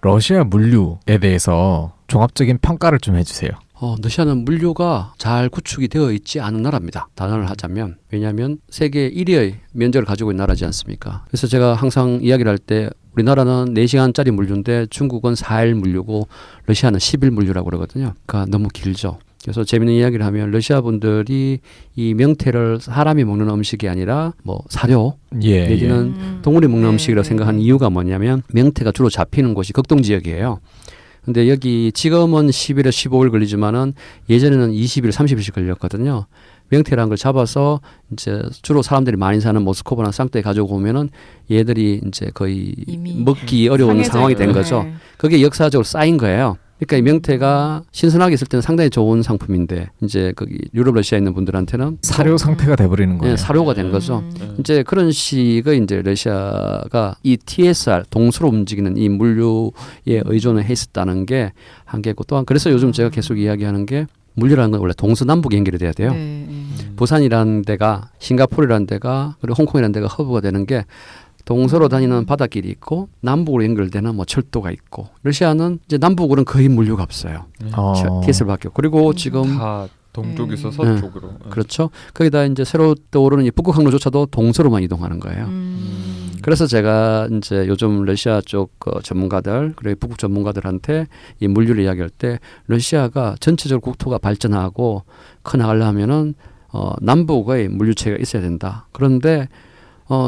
러시아 물류에 대해서 종합적인 평가를 좀 해주세요. 러시아는 물류가 잘 구축이 되어 있지 않은 나라입니다. 단언을 하자면. 왜냐하면 세계 1위의 면적을 가지고 있는 나라지 않습니까? 그래서 제가 항상 이야기를 할 때 우리나라는 4시간짜리 물류인데 중국은 4일 물류고 러시아는 10일 물류라고 그러거든요. 그러니까 너무 길죠. 그래서 재밌는 이야기를 하면 러시아 분들이 이 명태를 사람이 먹는 음식이 아니라 뭐 사료 내지는 동물이 먹는 음식이라고 생각하는 이유가 뭐냐면 명태가 주로 잡히는 곳이 극동 지역이에요. 근데 여기 지금은 10일에 15일 걸리지만은 예전에는 20일, 30일씩 걸렸거든요. 명태라는 걸 잡아서 이제 주로 사람들이 많이 사는 모스크바나 상태에 가지고 오면은 얘들이 이제 거의 먹기 어려운 상황이 된 거죠. 그게 역사적으로 쌓인 거예요. 그러니까 이 명태가 신선하게 있을 때는 상당히 좋은 상품인데 이제 거기 유럽 러시아에 있는 분들한테는 사료 상태가 돼버리는 거예요. 네, 사료가 된 거죠. 이제 그런 식의 이제 러시아가 이 TSR 동서로 움직이는 이 물류에 의존을 했었다는 게 한계고 또한 그래서 요즘 제가 계속 이야기하는 게 물류라는 건 원래 동서남북 연결이 돼야 돼요. 부산이라는 데가 싱가포르라는 데가 그리고 홍콩이라는 데가 허브가 되는 게 동서로 다니는 바닷길이 있고 남북으로 연결되는 뭐 철도가 있고 러시아는 이제 남북으로는 거의 물류가 없어요. TSR밖에 없고 그리고 지금 다 동쪽에서 서쪽으로. 그렇죠. 거기다 이제 새로 떠오르는 이 북극 항로조차도 동서로만 이동하는 거예요. 그래서 제가 이제 요즘 러시아 쪽 전문가들 그리고 북극 전문가들한테 이 물류를 이야기할 때 러시아가 전체적으로 국토가 발전하고 커 나가려면은 남북의 물류체가 있어야 된다. 그런데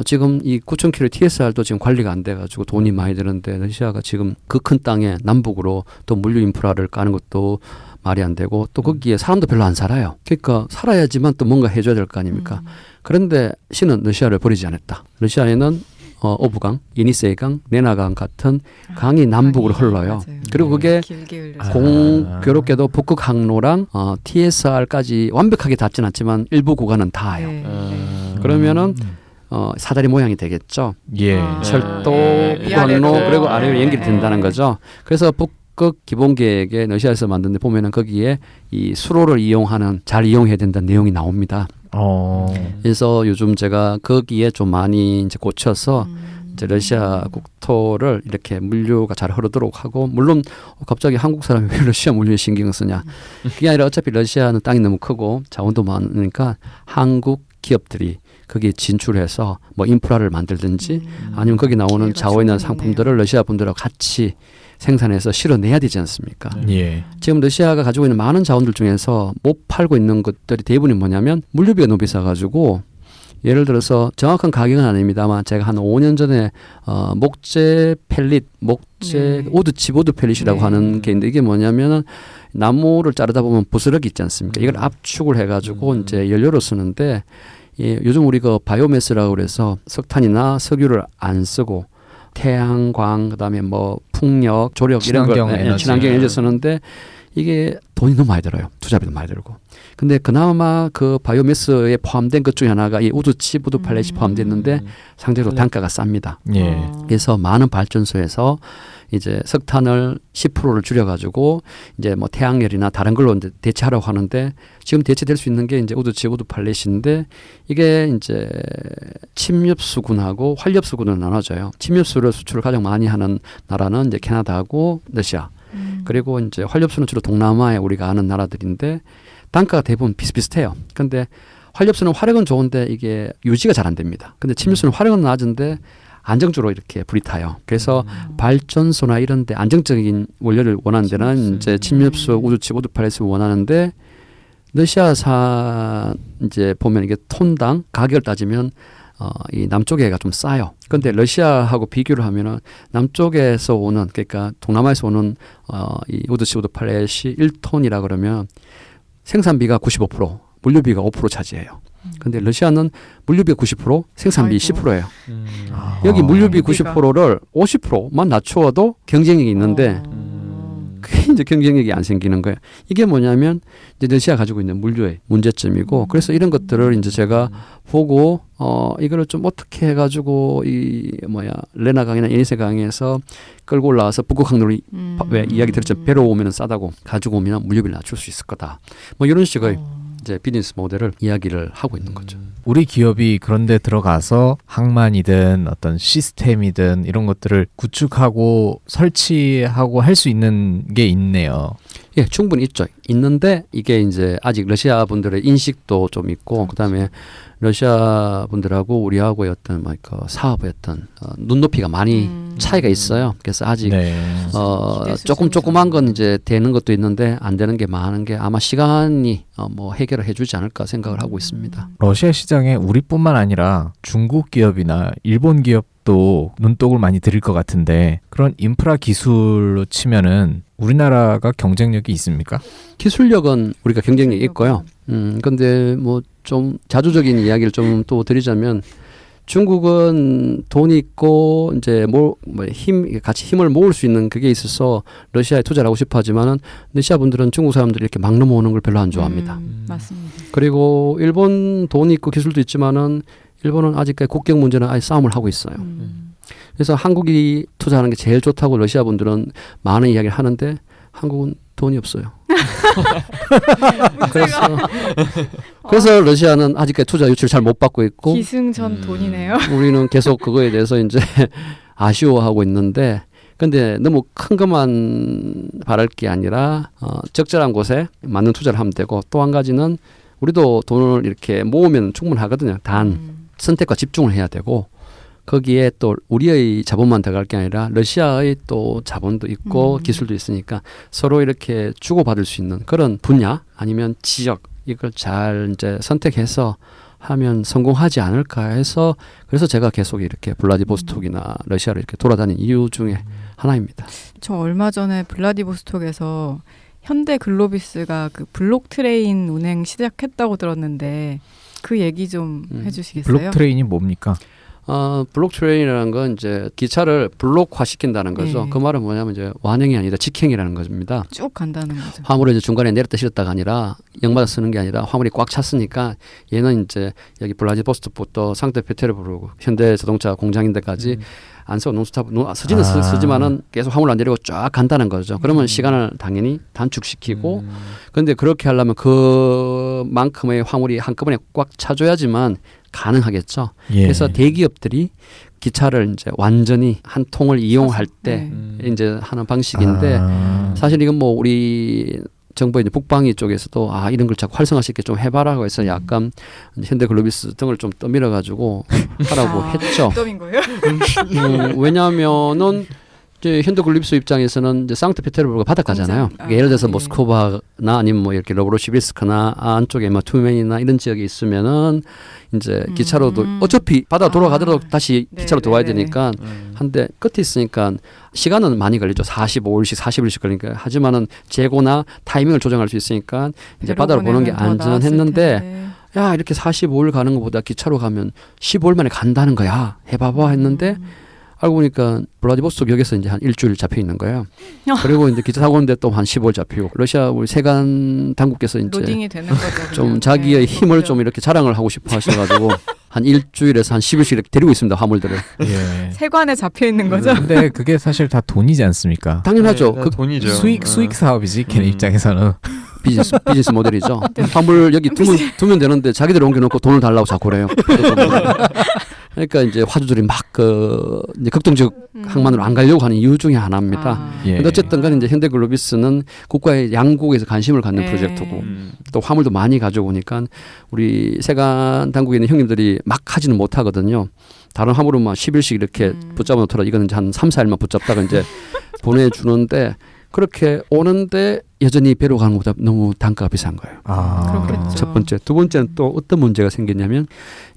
지금 이 9,000km TSR도 지금 관리가 안 돼가지고 돈이 많이 드는데 러시아가 지금 그 큰 땅에 남북으로 또 물류 인프라를 까는 것도 말이 안 되고 또 거기에 사람도 별로 안 살아요. 그러니까 살아야지만 또 뭔가 해줘야 될 거 아닙니까? 그런데 신은 러시아를 버리지 않았다. 러시아에는 오브강, 예니세이강, 레나강 같은 강이 남북으로 흘러요. 맞아요. 그리고 그게 공교롭게도 북극 항로랑 TSR까지 완벽하게 닿지는 않지만 일부 구간은 닿아요. 그러면은 사다리 모양이 되겠죠. 철도, 북항로 그리고 아래로 연결이 된다는 거죠. 그래서 북극 기본계획에 러시아에서 만든 데 보면은 거기에 이 수로를 이용하는 잘 이용해야 된다는 내용이 나옵니다. 그래서 요즘 제가 거기에 좀 많이 이제 고쳐서 이제 러시아 국토를 이렇게 물류가 잘 흐르도록 하고 물론 갑자기 한국 사람이 왜 러시아 물류에 신경 쓰냐. 그게 아니라 어차피 러시아는 땅이 너무 크고 자원도 많으니까 한국 기업들이 거기에 진출해서 뭐 인프라를 만들든지 아니면 거기 나오는 자원이나 상품들을 러시아 분들하고 같이 생산해서 실어내야 되지 않습니까? 지금 러시아가 가지고 있는 많은 자원들 중에서 못 팔고 있는 것들이 대부분이 뭐냐면 물류비가 너무 비싸가지고 예를 들어서 정확한 가격은 아닙니다만 제가 한 5년 전에 목재 펠릿, 우드칩 우드 펠릿이라고 하는 게 있는데 이게 뭐냐면은 나무를 자르다 보면 부스러기 있지 않습니까? 이걸 압축을 해가지고 이제 연료로 쓰는데 요즘 우리가 바이오매스라고 그래서 석탄이나 석유를 안 쓰고 태양광 그다음에 뭐 풍력, 조력 이런 걸 친환경 에너지 쓰는데 이게 돈이 너무 많이 들어요. 투자비도 많이 들고. 근데 그나마 그 바이오매스에 포함된 것 중에 하나가 이 우드칩, 우드 팔렛이 포함됐는데 상대적으로 단가가 쌉니다. 그래서 많은 발전소에서 이제 석탄을 10%를 줄여가지고 이제 뭐 태양열이나 다른 걸로 이제 대체하려고 하는데 지금 대체될 수 있는 게 이제 우드칩, 우드 팔렛인데 이게 이제 침엽수군하고 활엽수군으로 나눠져요. 침엽수를 수출을 가장 많이 하는 나라는 이제 캐나다하고 러시아. 그리고 이제 활엽수는 주로 동남아에 우리가 아는 나라들인데 단가가 대부분 비슷비슷해요. 근데 활엽수는 화력은 좋은데 이게 유지가 잘 안 됩니다. 근데 침엽수는 화력은 낮은데 안정적으로 이렇게 불이 타요. 그래서 발전소나 이런 데 안정적인 원료를 원하는 데는 이제 침엽수, 우드칩, 우드팔렛을 원하는데 러시아산 이제 보면 이게 톤당 가격을 따지면 이 남쪽에가 좀 싸요. 그런데 러시아하고 비교를 하면은 남쪽에서 오는 그러니까 동남아에서 오는 이 우드칩, 우드팔렛이 1톤이라 그러면 생산비가 95%, 물류비가 5% 차지해요. 근데 러시아는 물류비가 90%, 생산비 10%예요. 여기 물류비 90%를 50%만 낮추어도 경쟁력이 있는데 그게 이제 경쟁력이 안 생기는 거예요. 이게 뭐냐면 이제 러시아가 가지고 있는 물류의 문제점이고 그래서 이런 것들을 이제 제가 보고 이거를 좀 어떻게 해가지고 레나강이나 예니세강에서 끌고 올라와서 북극 항로를 왜 이야기 들었죠. 배로 오면 싸다고 가지고 오면 물류비를 낮출 수 있을 거다. 뭐 이런 식의 이제 비즈니스 모델을 이야기를 하고 있는 거죠. 우리 기업이 그런데 들어가서 항만이든 어떤 시스템이든 이런 것들을 구축하고 설치하고 할 수 있는 게 있네요. 예, 충분히 있죠. 있는데 이게 이제 아직 러시아 분들의 인식도 좀 있고 그다음에 러시아 분들하고 우리하고의 어떤 그 사업의 어떤 눈높이가 많이 차이가 있어요. 그래서 아직 네. 조그만 건 이제 되는 것도 있는데 안 되는 게 많은 게 아마 시간이 뭐 해결을 해주지 않을까 생각을 하고 있습니다. 러시아 시장에 우리뿐만 아니라 중국 기업이나 일본 기업도 눈독을 많이 들일 것 같은데 그런 인프라 기술로 치면은 우리나라가 경쟁력이 있습니까? 기술력은 우리가 경쟁력이 있고요. 근데 뭐 좀 자주적인 이야기를 좀 또 드리자면 중국은 돈이 있고 이제 같이 힘을 모을 수 있는 그게 있어서 러시아에 투자를 하고 싶어 하지만은 러시아 분들은 중국 사람들이 이렇게 막 넘어오는 걸 별로 안 좋아합니다. 맞습니다. 그리고 일본 돈이 있고 기술도 있지만은 일본은 아직까지 국경 문제는 아예 싸움을 하고 있어요. 그래서 한국이 투자하는 게 제일 좋다고 러시아 분들은 많은 이야기를 하는데 한국은 돈이 없어요. 그래서 러시아는 아직까지 투자 유치를 잘 못 받고 있고 기승전 돈이네요. 우리는 계속 그거에 대해서 이제 아쉬워하고 있는데 근데 너무 큰 것만 바랄 게 아니라 적절한 곳에 맞는 투자를 하면 되고 또 한 가지는 우리도 돈을 이렇게 모으면 충분하거든요. 단 선택과 집중을 해야 되고 거기에 또 우리의 자본만 들어갈 게 아니라 러시아의 또 자본도 있고 기술도 있으니까 서로 이렇게 주고받을 수 있는 그런 분야 아니면 지역 이걸 잘 이제 선택해서 하면 성공하지 않을까 해서 그래서 제가 계속 이렇게 블라디보스톡이나 러시아를 이렇게 돌아다닌 이유 중에 하나입니다. 저 얼마 전에 블라디보스톡에서 현대 글로비스가 그 블록 트레인 운행 시작했다고 들었는데 그 얘기 좀 해주시겠어요? 블록 트레인이 뭡니까? 블록트레인이라는 건 이제 기차를 블록화 시킨다는 거죠. 네. 그 말은 뭐냐면 이제 완행이 아니라 직행이라는 겁니다. 쭉 간다는 거죠. 화물을 이제 중간에 내렸다 실었다가 아니라 역마다 쓰는 게 아니라 화물이 꽉 찼으니까 얘는 이제 여기 블라디보스톡부터 상트페테르부르크 현대자동차 공장인데까지 안 써 논스톱 쓰지는 쓰지만은 계속 화물 안 내리고 쫙 간다는 거죠. 그러면 시간을 당연히 단축시키고 그런데 그렇게 하려면 그만큼의 화물이 한꺼번에 꽉 차줘야지만 가능하겠죠. 예. 그래서 대기업들이 기차를 이제 완전히 한 통을 이용할 때 이제 하는 방식인데 사실 이건 뭐 우리 정부 이제 북방위 쪽에서도 이런 걸 자꾸 활성화시켜 좀 해봐라고 해서 약간 현대글로비스 등을 좀 떠밀어 가지고 하라고 했죠. 덤인 거예요? 왜냐하면은 이제 현대글로비스 입장에서는 이제 상트페테르부르크 바닷가잖아요. 그러니까 예를 들어서 모스크바나 아니면 뭐 이렇게 로브로시비스크나 안쪽에 뭐 투멘이나 이런 지역에 있으면은 이제 기차로도 어차피 바다 돌아가더라도 다시 기차로 들어와야 되니까 한데 끝에 있으니까 시간은 많이 걸리죠. 45일씩 40일씩 걸리니까 하지만은 재고나 타이밍을 조정할 수 있으니까 이제 바다로 보는 게 안전했는데 야 이렇게 45일 가는 것보다 기차로 가면 15일 만에 간다는 거야. 해봐봐 했는데 알고 보니까 블라디보스톡 역에서 이제 한 일주일 잡혀 있는 거예요. 그리고 이제 기차 타고 오는데 또 한 15일 잡히고 러시아 우리 세관 당국께서 이제 로딩이 되는 거죠. 좀 자기의 힘을 좀 이렇게 자랑을 하고 싶어 하셔가지고 한 일주일에서 한 10일씩 이렇게 데리고 있습니다 화물들을. 예. 세관에 잡혀 있는 거죠. 근데 그게 사실 다 돈이지 않습니까? 당연하죠. 네, 그 돈이죠. 수익 사업이지 걔네 입장에서는. 비즈니스 모델이죠. 화물 여기 두면 되는데 자기들 옮겨놓고 돈을 달라고 자꾸 그래요. 그러니까 이제 화주들이 막 이제 극동적 항만으로 안 가려고 하는 이유 중에 하나입니다. 예. 근데 어쨌든 간에 이제 현대글로비스는 국가의 양국에서 관심을 갖는 프로젝트고 또 화물도 많이 가져오니까 우리 세관 당국에 있는 형님들이 막 하지는 못하거든요. 다른 화물은 막 10일씩 이렇게 붙잡아 놓더라. 이거는 한 3, 4일만 붙잡다가 이제 보내주는데 그렇게 오는데 여전히 배로 가는 것보다 너무 단가가 비싼 거예요. 그렇겠죠. 첫 번째. 두 번째는 또 어떤 문제가 생겼냐면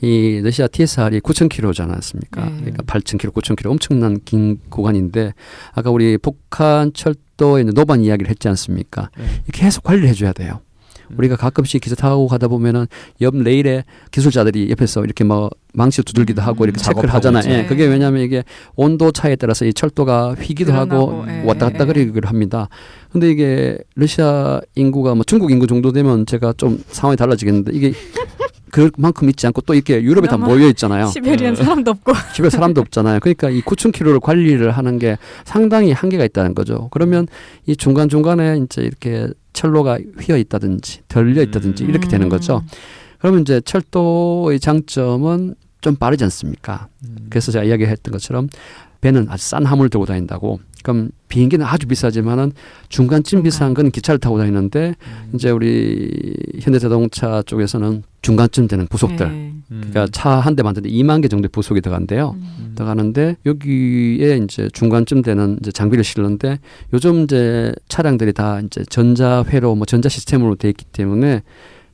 이 러시아 TSR이 9,000km지 않았습니까? 그러니까 8,000km, 9,000km 엄청난 긴 구간인데 아까 우리 북한 철도에 노반 이야기를 했지 않습니까? 계속 관리를 해줘야 돼요. 우리가 가끔씩 기차 타고 가다 보면은 옆 레일에 기술자들이 옆에서 이렇게 뭐 망치 두들기도 하고 이렇게 체크를 하잖아요. 예, 그게 왜냐하면 이게 온도 차이에 따라서 이 철도가 휘기도 하고 왔다 갔다 그리기를 합니다. 근데 이게 러시아 인구가 뭐 중국 인구 정도 되면 제가 좀 상황이 달라지겠는데 이게 그만큼 있지 않고 또 이렇게 유럽에 다 그나마 모여 있잖아요. 시베리아는 사람도 없고. 집에 사람도 없잖아요. 그러니까 이 9,000km를 관리를 하는 게 상당히 한계가 있다는 거죠. 그러면 이 중간중간에 이제 이렇게 철로가 휘어 있다든지 덜려 있다든지 이렇게 되는 거죠. 그러면 이제 철도의 장점은 좀 빠르지 않습니까? 그래서 제가 이야기했던 것처럼 배는 아주 싼 화물을 들고 다닌다고. 그럼 비행기는 아주 비싸지만은 중간쯤 비싼 건 기차를 타고 다니는데 이제 우리 현대자동차 쪽에서는 중간쯤 되는 부속들. 네. 그러니까 차 한 대 만드는데 2만 개 정도의 부속이 들어간대요. 들어가는데 여기에 이제 중간쯤 되는 이제 장비를 실는데 요즘 이제 차량들이 다 이제 전자회로 뭐 전자 시스템으로 돼 있기 때문에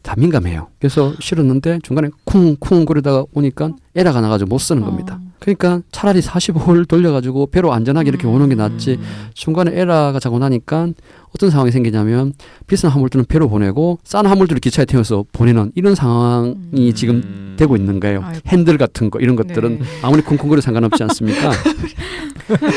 다 민감해요. 그래서 실었는데 중간에 쿵쿵 거리다가 오니까 에러가 나가지고 못 쓰는 겁니다. 그러니까 차라리 45를 돌려가지고 배로 안전하게 이렇게 오는 게 낫지. 중간에 에러가 자고 나니까 어떤 상황이 생기냐면 비싼 화물들은 배로 보내고 싼 화물들을 기차에 태워서 보내는 이런 상황이 지금 되고 있는 거예요. 아이고. 핸들 같은 거 이런 것들은 네. 아무리 쿵쿵거려 상관없지 않습니까?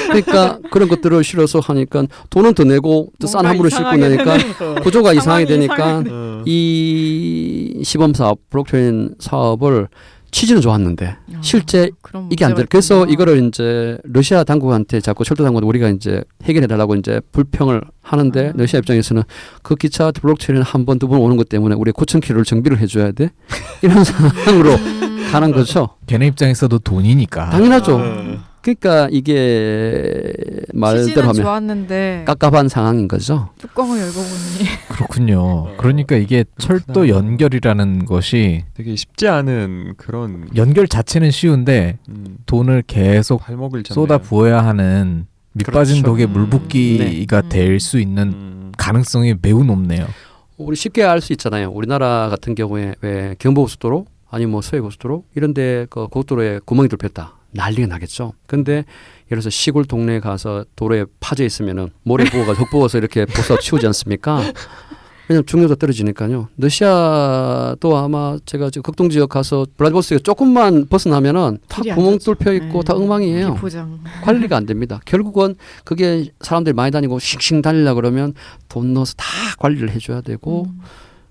그러니까 그런 것들을 실어서 하니까 돈은 더 내고 또 싼 뭔가 화물을 싣고 이상하게 내니까 구조가 이상하게 상황이 되니까 이 시범 사업 블록체인 사업을 취지는 좋았는데 실제 그런 이게 안 돼. 문제가 그래서 있구나. 이거를 이제 러시아 당국한테 자꾸 철도 당국한테 우리가 이제 해결해 달라고 이제 불평을 하는데 러시아 입장에서는 그 기차 블록체인 한 번 두 번 오는 것 때문에 우리 9,000km를 정비를 해줘야 돼 이런 상황으로 가는 거죠. 걔네 입장에서도 돈이니까. 당연하죠. 그러니까 이게 말대로 취지는 하면 좋았는데 깝깝한 상황인 거죠. 뚜껑을 열고 보니 그렇군요. 그러니까 이게 철도 연결이라는 것이 되게 쉽지 않은 그런 연결 자체는 쉬운데 돈을 계속 발목을 잡네요. 쏟아 부어야 하는 밑빠진 그렇죠. 독에 물 붓기가 네. 될 수 있는 가능성이 매우 높네요. 우리 쉽게 알 수 있잖아요. 우리나라 같은 경우에 왜 경부고속도로 아니면 뭐 서해고속도로 이런데 그 고속도로에 구멍이 뚫혔다. 난리가 나겠죠. 근데 예를 들어서 시골 동네에 가서 도로에 파져 있으면은 모래 부어가 흙 부어서 이렇게 보사 치우지 않습니까? 왜냐면 중요도가 떨어지니까요. 러시아도 아마 제가 지금 극동 지역 가서 블라디보스토크에 조금만 벗어나면은 다 길이 안 구멍 좋죠. 뚫혀 있고 네. 다 엉망이에요. 기포장. 관리가 안 됩니다. 결국은 그게 사람들이 많이 다니고 싱싱 다니려 그러면 돈 넣어서 다 관리를 해줘야 되고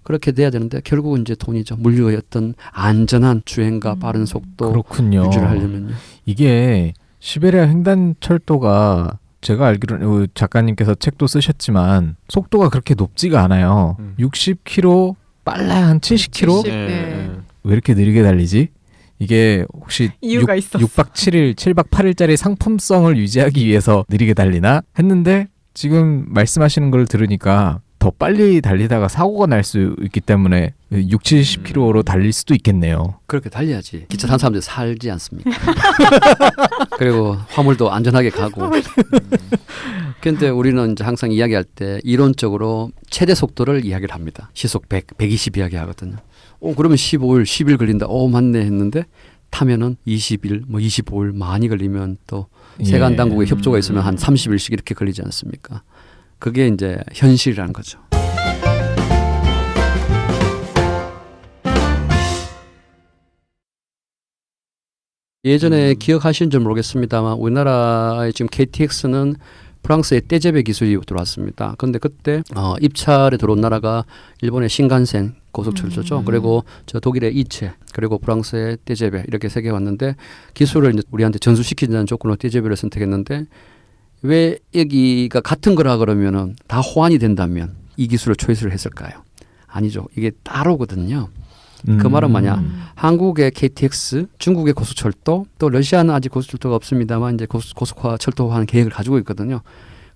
그렇게 돼야 되는데 결국은 이제 돈이죠. 물류의 어떤 안전한 주행과 빠른 속도 그렇군요. 유지를 하려면요. 이게 시베리아 횡단철도가 제가 알기로는 작가님께서 책도 쓰셨지만 속도가 그렇게 높지가 않아요. 60km 빨라야 한 70km? 70, 네. 왜 이렇게 느리게 달리지? 이게 혹시 이유가 있었어. 6박 7일, 7박 8일짜리 상품성을 유지하기 위해서 느리게 달리나 했는데 지금 말씀하시는 걸 들으니까 더 빨리 달리다가 사고가 날 수 있기 때문에 6, 70km로 달릴 수도 있겠네요. 그렇게 달려야지. 기차 탄 사람들 살지 않습니까? 그리고 화물도 안전하게 가고. 그런데 우리는 이제 항상 이야기할 때 이론적으로 최대 속도를 이야기를 합니다. 시속 100, 120 이야기하거든요. 그러면 15일, 10일 걸린다. 맞네 했는데 타면은 20일, 뭐 25일 많이 걸리면 또 세관 당국의 협조가 있으면 한 30일씩 이렇게 걸리지 않습니까? 그게 이제 현실이라는 거죠. 예전에 기억하시는지 모르겠습니다만 우리나라의 지금 KTX는 프랑스의 떼제베 기술이 들어왔습니다. 그런데 그때 입찰에 들어온 나라가 일본의 신간센 고속철도죠. 그리고 저 독일의 이체 그리고 프랑스의 떼제베 이렇게 세 개 왔는데 기술을 이제 우리한테 전수시키자는 조건으로 떼제베를 선택했는데 왜 여기가 같은 거라 그러면은 다 호환이 된다면 이 기술을 초이스를 했을까요? 아니죠. 이게 따로거든요. 그 말은 뭐냐? 한국의 KTX, 중국의 고속철도, 또 러시아는 아직 고속철도가 없습니다만 이제 고속화 철도화하는 계획을 가지고 있거든요.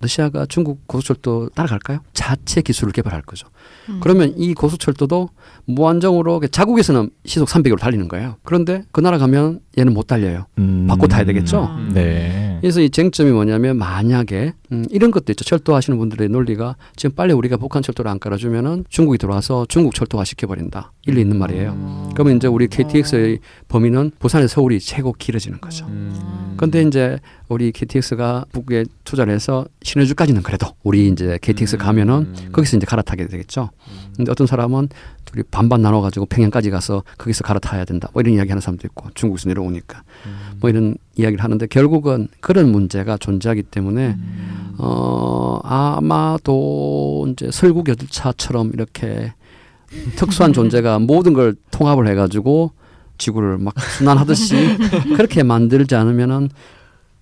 러시아가 중국 고속철도 따라갈까요? 자체 기술을 개발할 거죠. 그러면 이 고속철도도 무한정으로 자국에서는 시속 300으로 달리는 거예요. 그런데 그 나라 가면 얘는 못 달려요. 바꿔 타야 되겠죠. 네. 그래서 이 쟁점이 뭐냐면 만약에 이런 것도 있죠. 철도하시는 분들의 논리가 지금 빨리 우리가 북한 철도를 안 깔아주면은 중국이 들어와서 중국 철도화 시켜버린다. 일리 있는 말이에요. 그러면 이제 우리 KTX의 범위는 부산에서 서울이 최고 길어지는 거죠. 그런데 이제 우리 KTX가 북에 투자를 해서 신의주까지는 그래도 우리 이제 KTX 가면은 거기서 이제 갈아타게 되겠죠. 근데 어떤 사람은 둘이 반반 나눠가지고 평양까지 가서 거기서 갈아타야 된다. 뭐 이런 이야기 하는 사람도 있고 중국에서 내려오니까 뭐 이런 이야기를 하는데 결국은 그런 문제가 존재하기 때문에 아마도 이제 설국 열차처럼 이렇게 특수한 존재가 모든 걸 통합을 해가지고 지구를 막 순환하듯이 그렇게 만들지 않으면은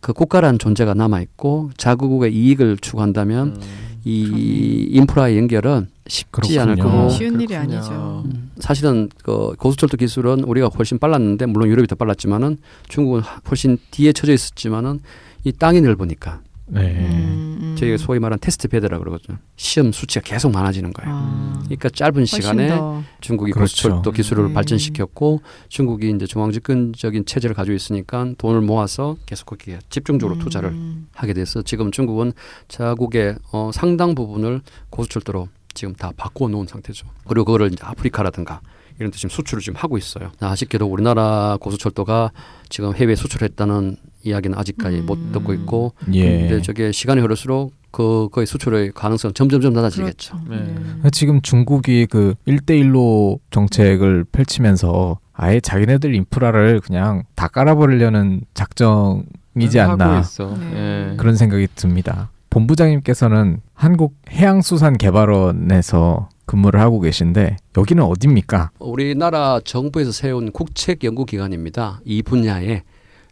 그 국가라는 존재가 남아 있고 자국의 이익을 추구한다면 이 인프라의 연결은 쉽지 않을 그렇군요. 거고 쉬운 일이 아니죠. 사실은 그 고속철도 기술은 우리가 훨씬 빨랐는데 물론 유럽이 더 빨랐지만은 중국은 훨씬 뒤에 처져 있었지만은 이 땅이 넓으니까 저희가 소위 말하는 테스트 베드라 그러거든요. 시험 수치가 계속 많아지는 거예요. 그러니까 짧은 시간에 중국이 그렇죠. 고속철도 기술을 네. 발전시켰고 중국이 이제 중앙집권적인 체제를 가지고 있으니까 돈을 모아서 계속 거기에 집중적으로 투자를 하게 돼서 지금 중국은 자국의 상당 부분을 고속철도로 지금 다 바꾸어 놓은 상태죠. 그리고 그거를 이제 아프리카라든가 이런 데 지금 수출을 지금 하고 있어요. 아쉽게도 우리나라 고속철도가 지금 해외 수출했다는 이야기는 아직까지 못 듣고 있고 근데 저게 시간이 흐를수록 그거의 수출의 가능성 점점점 낮아지겠죠. 그렇죠. 지금 중국이 그 1대1로 정책을 펼치면서 아예 자기네들 인프라를 그냥 다 깔아버리려는 작정이지 않나 하고 있어. 네. 예. 그런 생각이 듭니다. 본부장님께서는 한국해양수산개발원에서 근무를 하고 계신데 여기는 어디입니까? 우리나라 정부에서 세운 국책연구기관입니다. 이 분야에.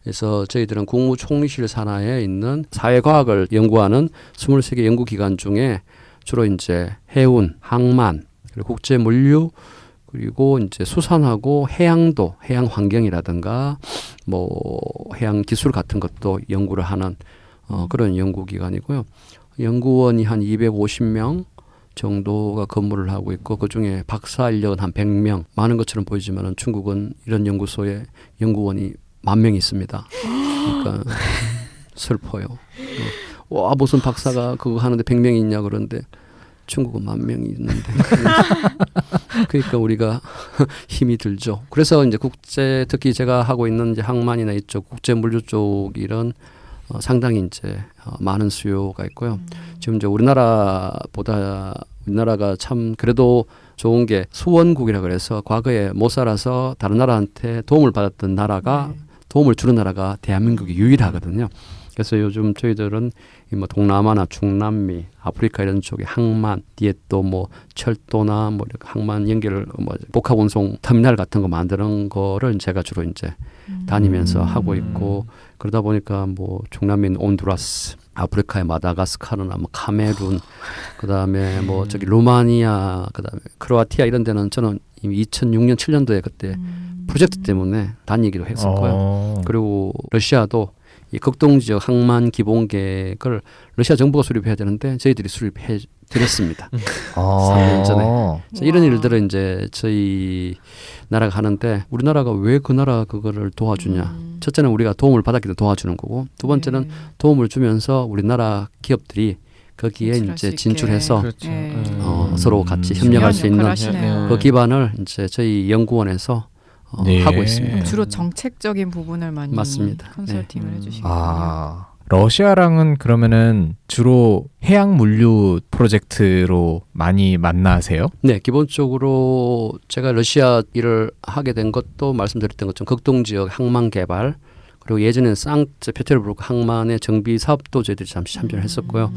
그래서 저희들은 국무총리실 산하에 있는 사회과학을 연구하는 23개 연구기관 중에 주로 이제 해운, 항만, 그리고 국제물류, 그리고 이제 수산하고 해양도, 해양 환경이라든가 뭐 해양 기술 같은 것도 연구를 하는 그런 연구기관이고요. 연구원이 한 250명 정도가 근무를 하고 있고 그중에 박사 인력은 한 100명. 많은 것처럼 보이지만 중국은 이런 연구소에 연구원이 10,000명이 있습니다. 그러니까 슬퍼요. 와 무슨 박사가 그거 하는데 100명이 있냐 그런데 중국은 10,000명이 있는데 그러니까 우리가 힘이 들죠. 그래서 이제 국제 특히 제가 하고 있는 이제 항만이나 이쪽 국제 물류 쪽 일은 상당히 이제 많은 수요가 있고요. 지금 이제 우리나라가 참 그래도 좋은 게 수원국이라 그래서 과거에 못 살아서 다른 나라한테 도움을 받았던 나라가 도움을 주는 나라가 대한민국이 유일하거든요. 그래서 요즘 저희들은 뭐 동남아나 중남미, 아프리카 이런 쪽에 항만, 뒤에 또 뭐 철도나 뭐 항만 연결을 뭐 복합 운송 터미널 같은 거 만드는 거를 제가 주로 이제 다니면서 하고 있고 그러다 보니까 뭐 중남미는 온두라스, 아프리카의 마다가스카르나 뭐 카메룬, 그다음에 뭐 저기 루마니아, 그다음에 크로아티아 이런 데는 저는 이미 2006년 7년도에 그때 프로젝트 때문에 다니기도 했었고요. 그리고 러시아도 이 극동 지역 항만 기본 계획을 러시아 정부가 수립해야 되는데 저희들이 수립해 드렸습니다. 3년 전에. 이런 일들을 이제 저희 나라가 하는데 우리나라가 왜 그 나라 그거를 도와주냐. 첫째는 우리가 도움을 받았기 때문에 도와주는 거고 두 번째는 도움을 주면서 우리나라 기업들이 거기에 이제 진출해서 그렇죠. 서로 같이 협력할 수 있는 그 기반을 이제 저희 연구원에서 하고 있습니다. 주로 정책적인 부분을 많이 맞습니다. 컨설팅을 해주시고요. 러시아랑은 그러면은 주로 해양 물류 프로젝트로 많이 만나세요? 네, 기본적으로 제가 러시아 일을 하게 된 것도 말씀드렸던 것처럼 극동 지역 항만 개발 그리고 예전에는 페테르부르크 항만의 정비 사업도 저희들이 잠시 참여를 했었고요.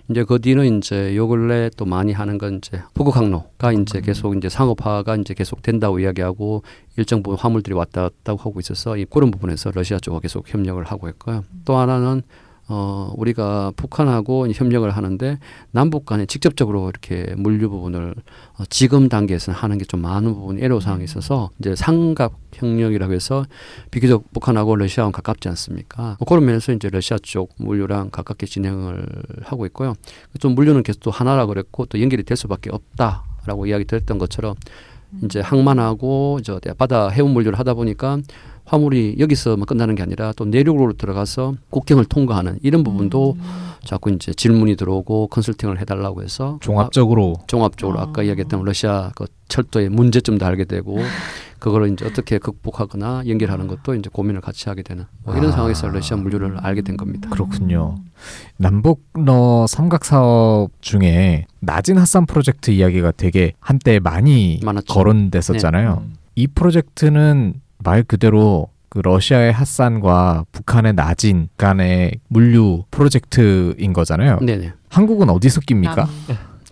이제 그 뒤는 이제 요 근래 또 많이 하는 건 이제 북극 항로가 이제 계속 이제 상업화가 이제 계속 된다고 이야기하고 일정 부분 화물들이 왔다 갔다 하고 있어서 이 그런 부분에서 러시아 쪽과 계속 협력을 하고 있고요. 또 하나는 우리가 북한하고 협력을 하는데 남북 간에 직접적으로 이렇게 물류 부분을 지금 단계에서는 하는 게 좀 많은 부분 애로사항이 있어서 이제 삼각 협력이라고 해서 비교적 북한하고 러시아하고 가깝지 않습니까? 그런 면에서 이제 러시아 쪽 물류랑 가깝게 진행을 하고 있고요. 좀 물류는 계속 또 하나라 그랬고 또 연결이 될 수밖에 없다라고 이야기 드렸던 것처럼 이제 항만하고 저 바다 해운 물류를 하다 보니까 화물이 여기서만 끝나는 게 아니라 또 내륙으로 들어가서 국경을 통과하는 이런 부분도 자꾸 이제 질문이 들어오고 컨설팅을 해달라고 해서 종합적으로 아까 이야기했던 러시아 그 철도의 문제점도 알게 되고 그거를 이제 어떻게 극복하거나 연결하는 것도 이제 고민을 같이 하게 되는 뭐 이런 상황에서 러시아 물류를 알게 된 겁니다. 그렇군요. 남북러 삼각 사업 중에 낮은 핫산 프로젝트 이야기가 되게 한때 많이 많았죠. 거론됐었잖아요. 이 프로젝트는 말 그대로 그 러시아의 핫산과 북한의 나진 간의 물류 프로젝트인 거잖아요. 네네. 한국은 어디서 낍니까?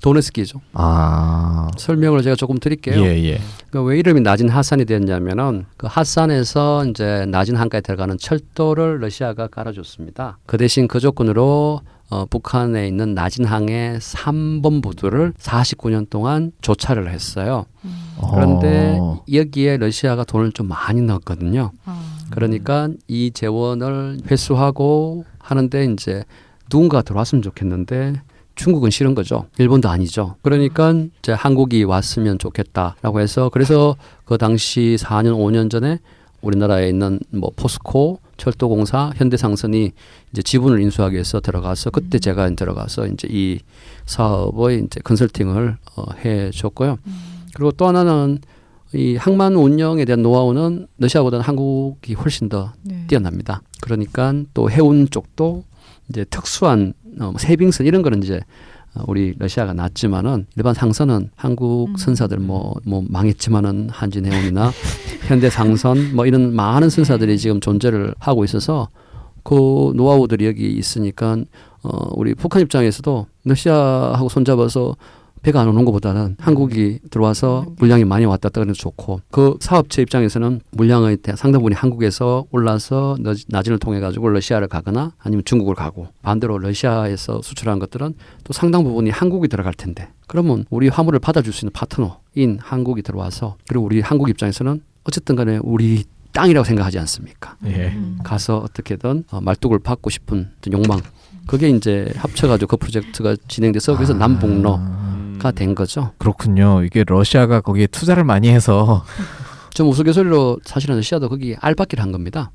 도네스키죠. 설명을 제가 조금 드릴게요. 예. 그러니까 왜 이름이 나진 하산이 되었냐면은 그 하산에서 이제 나진 항가에 들어가는 철도를 러시아가 깔아줬습니다. 그 대신 그 조건으로 북한에 있는 나진항의 3번 부두를 49년 동안 조차를 했어요. 그런데 여기에 러시아가 돈을 좀 많이 넣었거든요. 그러니까 이 재원을 회수하고 하는데 이제 누군가 들어왔으면 좋겠는데 중국은 싫은 거죠. 일본도 아니죠. 그러니까 이제 한국이 왔으면 좋겠다라고 해서 그래서 그 당시 4년 5년 전에 우리나라에 있는 뭐 포스코, 철도공사, 현대상선이 이제 지분을 인수하기 위해서 들어가서 그때 제가 들어가서 이제 이 사업의 이제 컨설팅을 해줬고요. 그리고 또 하나는 이 항만 운영에 대한 노하우는 러시아보다는 한국이 훨씬 더 뛰어납니다. 그러니까 또 해운 쪽도 이제 특수한 세빙선 이런 거는 이제 우리 러시아가 낫지만은 일반 상선은 한국 선사들 뭐 망했지만은 한진해운이나 현대상선 뭐 이런 많은 선사들이 지금 존재를 하고 있어서 그 노하우들이 여기 있으니까 우리 북한 입장에서도 러시아하고 손잡아서 배가 안 오는 것보다는 한국이 들어와서 물량이 많이 왔다 갔다 그래도 좋고 그 사업체 입장에서는 물량의 상당 부분이 한국에서 올라서 나진을 통해 가지고 러시아를 가거나 아니면 중국을 가고 반대로 러시아에서 수출한 것들은 또 상당 부분이 한국이 들어갈 텐데 그러면 우리 화물을 받아줄 수 있는 파트너인 한국이 들어와서 그리고 우리 한국 입장에서는 어쨌든 간에 우리 땅이라고 생각하지 않습니까? 가서 어떻게든 말뚝을 받고 싶은 욕망 그게 이제 합쳐가지고 그 프로젝트가 진행돼서 그래서 남북로 가 된 거죠. 그렇군요. 이게 러시아가 거기에 투자를 많이 해서 좀 우스갯소리로 사실은 러시아도 거기 알박기를 한 겁니다.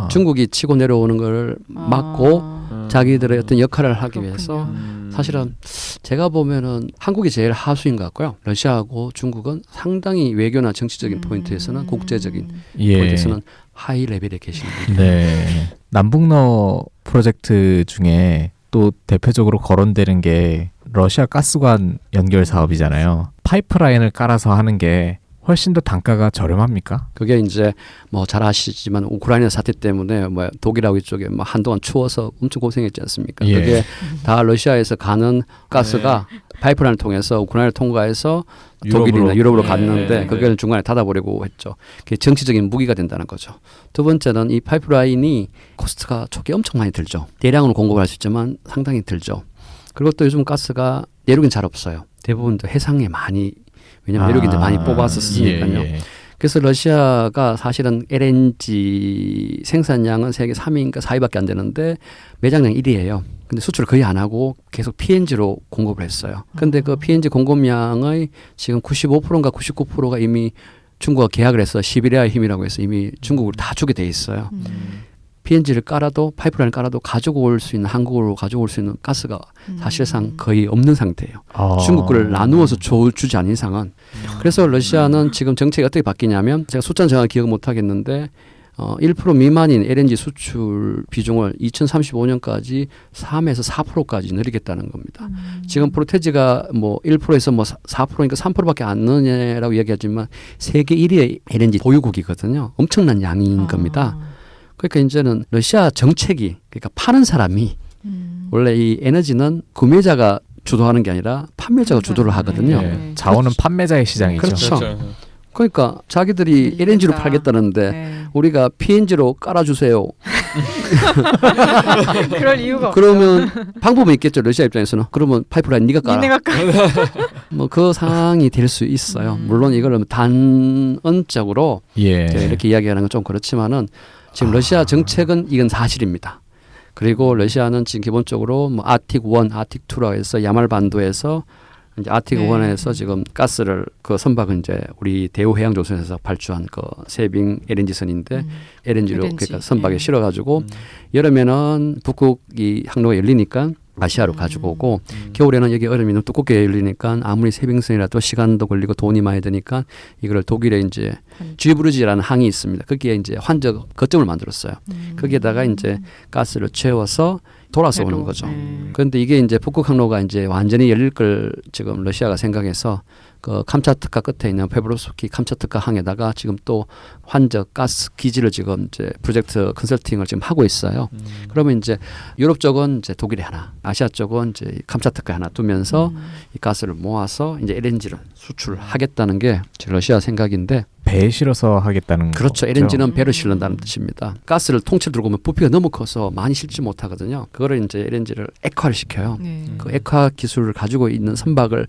중국이 치고 내려오는 걸 막고 자기들의 어떤 역할을 하기 위해서 사실은 제가 보면은 한국이 제일 하수인 것 같고요. 러시아하고 중국은 상당히 외교나 정치적인 포인트에서는 국제적인 포인트에서는 하이 레벨에 계시는 분들. 네. 남북로 프로젝트 중에 또 대표적으로 거론되는 게 러시아 가스관 연결 사업이잖아요. 파이프라인을 깔아서 하는 게 훨씬 더 단가가 저렴합니까? 그게 이제 뭐 잘 아시지만 우크라이나 사태 때문에 뭐 독일하고 이쪽에 뭐 한동안 추워서 엄청 고생했지 않습니까? 그게 다 러시아에서 가는 가스가 파이프라인을 통해서 우크라이나를 통과해서 독일이나 유럽으로 갔는데 그걸 중간에 닫아버리고 했죠. 그게 정치적인 무기가 된다는 거죠. 두 번째는 이 파이프라인이 코스트가 초기에 엄청 많이 들죠. 대량으로 공급을 할 수 있지만 상당히 들죠. 그리고 또 요즘 가스가 내륙엔 잘 없어요. 대부분 또 해상에 많이 왜냐하면 내륙에 이제 많이 뽑아서 쓰니까요. 그래서 러시아가 사실은 LNG 생산량은 세계 3위인가 4위밖에 안 되는데 매장량 1위예요. 근데 수출을 거의 안 하고 계속 PNG로 공급을 했어요. 근데 그 PNG 공급량의 지금 95%인가 99%가 이미 중국과 계약을 해서 시베리아의 힘이라고 해서 이미 중국으로 다 주게 돼 있어요. PNG를 깔아도 파이프라인을 깔아도 가지고 올 수 있는 한국으로 가지고 올 수 있는 가스가 사실상 거의 없는 상태예요. 중국 거를 나누어서 주지 않은 이상은. 그래서 러시아는 지금 정책이 어떻게 바뀌냐면 제가 숫자는 정확히 기억 못 하겠는데 1% 미만인 LNG 수출 비중을 2035년까지 3에서 4%까지 늘리겠다는 겁니다. 지금 프로테지가 뭐 1%에서 뭐 4%니까 3%밖에 안 느냐라고 이야기하지만 세계 1위의 LNG 보유국이거든요. 엄청난 양인 겁니다. 그러니까 이제는 러시아 정책이 그러니까 파는 사람이 원래 이 에너지는 구매자가 주도하는 게 아니라 판매자가 주도를 하거든요. 자원은 판매자의 시장이죠. 그렇죠. 그러니까 자기들이 LNG로 팔겠다는데 우리가 PNG로 깔아주세요. 그럴 이유가 그러면 방법은 있겠죠. 러시아 입장에서는. 그러면 파이프라인 네가 깔아. 뭐 그 상황이 될 수 있어요. 물론 이걸 단언적으로 이렇게 이야기하는 건 좀 그렇지만은 지금 러시아 정책은 이건 사실입니다. 그리고 러시아는 지금 기본적으로 뭐 아틱 1, 아틱 2라고 해서 야말 반도에서 이제 아틱 1에서 지금 가스를 그 선박은 이제 우리 대우해양조선에서 발주한 그 세빙 LNG선인데 LNG로 그러니까 선박에 실어가지고 여름에는 북극이 항로가 열리니까 아시아로 가지고 오고 겨울에는 여기 얼음이 너무 두껍게 열리니까 아무리 세빙선이라도 시간도 걸리고 돈이 많이 드니까 이거를 독일에 이제 쥐브르지라는 항이 있습니다. 거기에 이제 환적 거점을 만들었어요. 거기에다가 이제 가스를 채워서 돌아서 오는 거죠. 그런데 이게 이제 북극 항로가 이제 완전히 열릴 걸 지금 러시아가 생각해서 그 감차트카 끝에 있는 페브로스키 감차트카 항에다가 지금 또 환적 가스 기지를 지금 이제 프로젝트 컨설팅을 지금 하고 있어요. 그러면 이제 유럽 쪽은 이제 독일에 하나, 아시아 쪽은 이제 감차트카에 하나 두면서 이 가스를 모아서 이제 LNG를 수출하겠다는 게 러시아 생각인데. 배에 실어서 하겠다는 그렇죠. 거죠? LNG는 배로 실른다는 뜻입니다. 가스를 통째로 들고 오면 부피가 너무 커서 많이 실지 못하거든요. 그거를 이제 LNG를 액화를 시켜요. 그 액화 기술을 가지고 있는 선박을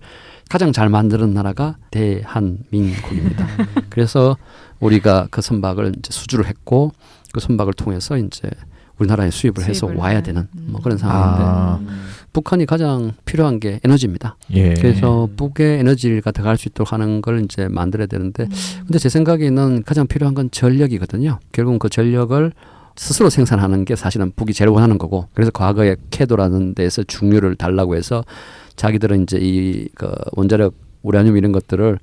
가장 잘 만드는 나라가 대한민국입니다. 그래서 우리가 그 선박을 이제 수주를 했고 그 선박을 통해서 이제 우리나라에 수입을 해서 와야 되는 뭐 그런 상황인데 북한이 가장 필요한 게 에너지입니다. 예. 그래서 북의 에너지가 들어갈 수 있도록 하는 걸 이제 만들어야 되는데 근데 제 생각에는 가장 필요한 건 전력이거든요. 결국은 그 전력을 스스로 생산하는 게 사실은 북이 제일 원하는 거고 그래서 과거에 캐도라는 데서 중유를 달라고 해서 자기들은 이제 이 그 원자력 우라늄 이런 것들을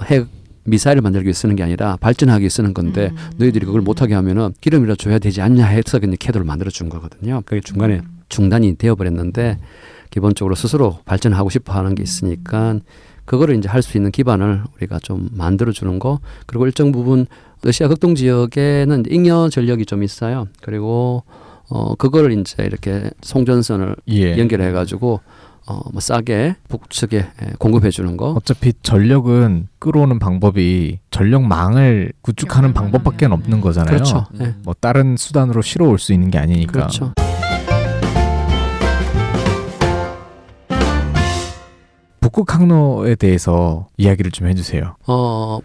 핵 미사일을 만들기 위해 쓰는 게 아니라 발전하기 위해 쓰는 건데 너희들이 그걸 못하게 하면은 기름이라 줘야 되지 않냐 해서 근데 캐도를 만들어 준 거거든요. 그게 중간에 중단이 되어버렸는데 기본적으로 스스로 발전하고 싶어 하는 게 있으니까 그거를 이제 할 수 있는 기반을 우리가 좀 만들어 주는 거 그리고 일정 부분 러시아 극동 지역에는 잉여 전력이 좀 있어요. 그리고 그거를 이제 이렇게 송전선을 연결해 가지고 뭐 싸게 북측에 공급해 주는 거. 어차피 전력은 끌어오는 방법이 전력망을 구축하는 방법밖에 없는 거잖아요. 그렇죠. 뭐 다른 수단으로 실어올 수 있는 게 아니니까. 그렇죠. 북극 항로에 대해서 이야기를 좀 해주세요.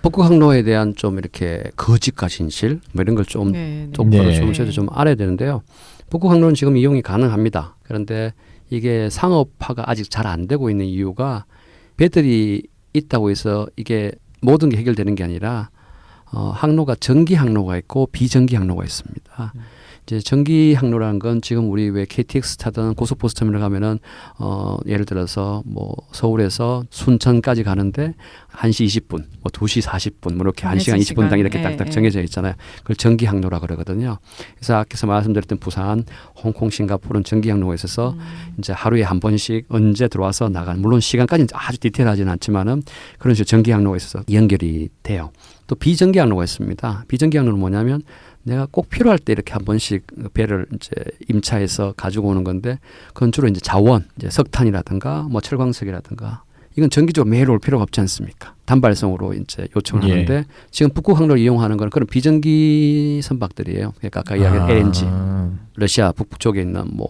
북극 항로에 대한 좀 이렇게 거짓과 진실 뭐 이런 걸 좀 똑바로 좀 저도 좀 알아야 되는데요. 북극 항로는 지금 이용이 가능합니다. 그런데 이게 상업화가 아직 잘 안 되고 있는 이유가 배들이 있다고 해서 이게 모든 게 해결되는 게 아니라 항로가 전기 항로가 있고 비전기 항로가 있습니다. 이제 전기 항로라는 건 지금 우리 왜 KTX 타던 고속버스 터미널 가면은 예를 들어서 뭐 서울에서 순천까지 가는데 1시 20분, 뭐 2시 40분, 뭐 이렇게 1시간 20분당 이렇게 딱딱 정해져 있잖아요. 그걸 전기 항로라 그러거든요. 그래서 아까서 말씀드렸던 부산, 홍콩, 싱가포르는 전기 항로가 있어서 이제 하루에 한 번씩 언제 들어와서 나가는 물론 시간까지는 아주 디테일하지는 않지만은 그런 식으로 전기 항로가 있어서 연결이 돼요. 또 비전기 항로가 있습니다. 비전기 항로는 뭐냐면 내가 꼭 필요할 때 이렇게 한 번씩 배를 이제 임차해서 가지고 오는 건데 그건 주로 이제 자원, 이제 석탄이라든가 뭐 철광석이라든가 이건 정기적으로 매일 올 필요가 없지 않습니까? 단발성으로 이제 요청을 하는데 지금 북극 항로를 이용하는 건 그런 비전기 선박들이에요. 그러니까 아까 이야기한 LNG, 러시아 북부 쪽에 있는 뭐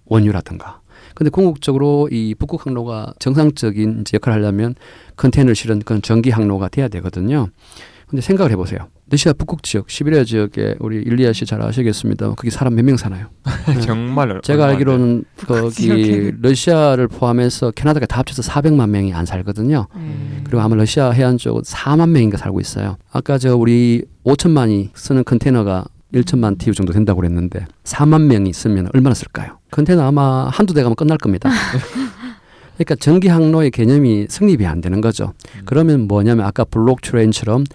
원유라든가. 근데 궁극적으로 이 북극 항로가 정상적인 이제 역할을 하려면 컨테이너를 실은 그런 전기 항로가 돼야 되거든요. 근데 생각을 해보세요. 러시아 북극 지역, 시베리아 지역에 우리 일리아 씨 잘 아시겠습니다. 거기 사람 몇 명 사나요? 정말 제가 알기로는 거기 러시아를 포함해서 캐나다가 다 합쳐서 400만 명이 안 살거든요. 그리고 아마 러시아 해안 쪽은 4만 명인가 살고 있어요. 아까 저 우리 5천만이 쓰는 컨테이너가 1천만 TU 정도 된다고 그랬는데 4만 명이 쓰면 얼마나 쓸까요? 컨테이너 아마 한두 대 가면 끝날 겁니다. 그러니까 전기 항로의 개념이 성립이 안 되는 거죠. 그러면 뭐냐면 아까 블록 트레인처럼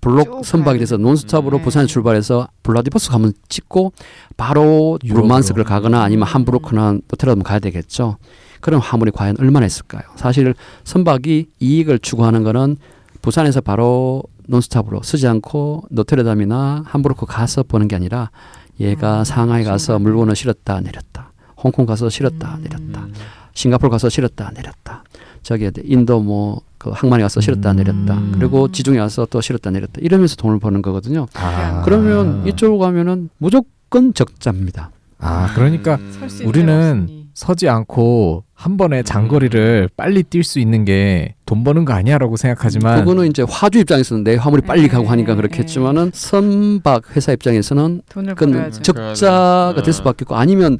블록 선박이 돼서 논스톱으로 부산에 출발해서 블라디보스 가면 찍고 바로 무르만스크를 가거나 아니면 함부르크나 로테르담 가야 되겠죠. 그럼 화물이 과연 얼마나 있을까요? 사실 선박이 이익을 추구하는 거는 부산에서 바로 논스톱으로 쓰지 않고 노트르담이나 함부르크 가서 보는 게 아니라 얘가 상하이 가서 물건을 실었다 내렸다. 홍콩 가서 실었다 내렸다. 싱가포르 가서 실었다 내렸다. 저기 인도 뭐 그 항만에 가서 실었다 내렸다. 그리고 지중해 가서 또 실었다 내렸다. 이러면서 돈을 버는 거거든요. 그러면 이쪽으로 가면은 무조건 적자입니다. 그러니까 우리는 서지 않고 한 번에 장거리를 빨리 뛸 수 있는 게 돈 버는 거 아니야라고 생각하지만 그거는 이제 화주 입장에서는 내 화물이 빨리 가고 하니까 그렇겠지만은 선박 회사 입장에서는 그건 적자가 될 수밖에 없고 아니면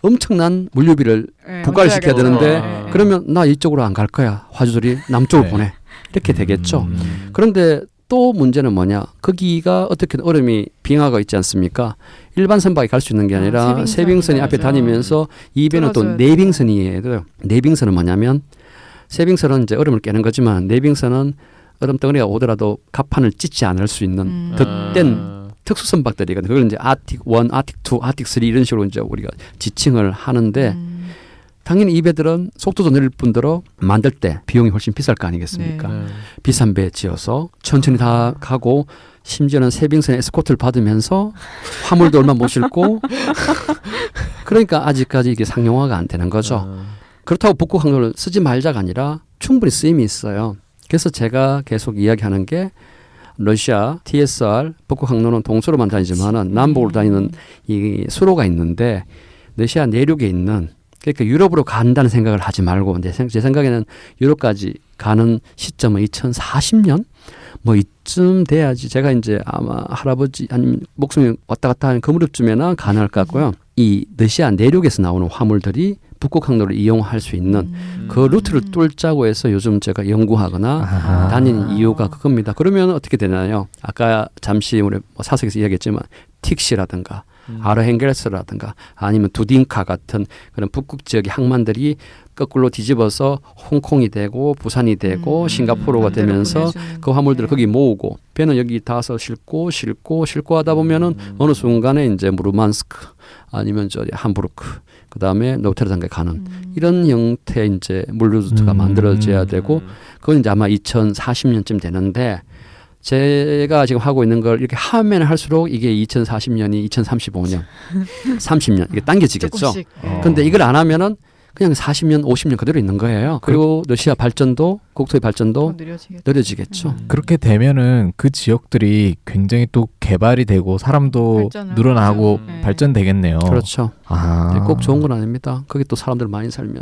엄청난 물류비를 부과를 시켜야 되는데 그러면 나 이쪽으로 안 갈 거야. 화주들이 남쪽으로 보내. 이렇게 되겠죠. 그런데 또 문제는 뭐냐. 거기가 어떻게든 얼음이 빙하가 있지 않습니까? 일반 선박이 갈 수 있는 게 아니라 세빙선이 앞에 다니면서 이 배는 또 내빙선이에요. 내빙선은 뭐냐면 세빙선은 이제 얼음을 깨는 거지만 내빙선은 얼음 덩어리가 오더라도 갑판을 찢지 않을 수 있는 덧된 특수 선박들이거든요. 그걸 이제 아틱 1, 아틱 2, 아틱 3 이런 식으로 이제 우리가 지칭을 하는데 당연히 이 배들은 속도도 느릴 뿐더러 만들 때 비용이 훨씬 비쌀 거 아니겠습니까? 네. 비싼 배 지어서 천천히 다 가고 심지어는 세빙선 에스코트를 받으면서 화물도 얼마 못 싣고 그러니까 아직까지 이게 상용화가 안 되는 거죠. 그렇다고 북극 항로를 쓰지 말자가 아니라 충분히 쓰임이 있어요. 그래서 제가 계속 이야기하는 게 러시아 TSR 북극 항로는 동서로만 다니지만은 남북으로 다니는 이 수로가 있는데 러시아 내륙에 있는 그러니까 유럽으로 간다는 생각을 하지 말고 제 생각에는 유럽까지 가는 시점은 2040년 뭐 이쯤 돼야지 제가 이제 아마 할아버지 아니면 목숨이 왔다 갔다 하는 그 무렵쯤에나 가능할 것 같고요. 이 러시아 내륙에서 나오는 화물들이 북극 항로를 이용할 수 있는 그 루트를 뚫자고 해서 요즘 제가 연구하거나 다니는 이유가 그겁니다. 그러면 어떻게 되나요? 아까 잠시 우리 사석에서 이야기했지만 틱시라든가 아르헨겔스라든가 아니면 두딩카 같은 그런 북극 지역의 항만들이 거꾸로 뒤집어서 홍콩이 되고 부산이 되고 싱가포르가 되면서 그 화물들을 거기 모으고 배는 여기 닿아서 싣고 하다 보면은 어느 순간에 이제 무르만스크 아니면 저 함부르크 그다음에 노테르담에 가는 이런 형태의 이제 물류루트가 만들어져야 되고 그건 이제 아마 2040년쯤 되는데 제가 지금 하고 있는 걸 이렇게 하면 할수록 이게 2040년이 2035년, 30년 이게 당겨지겠죠. 그런데 이걸 안 하면은 그냥 40년, 50년 그대로 있는 거예요. 그리고 러시아 발전도, 국토의 발전도 느려지겠죠. 그렇게 되면은 그 지역들이 굉장히 또 개발이 되고 사람도 늘어나고 발전되겠네요. 그렇죠. 아. 네, 꼭 좋은 건 아닙니다. 거기 또 사람들 많이 살면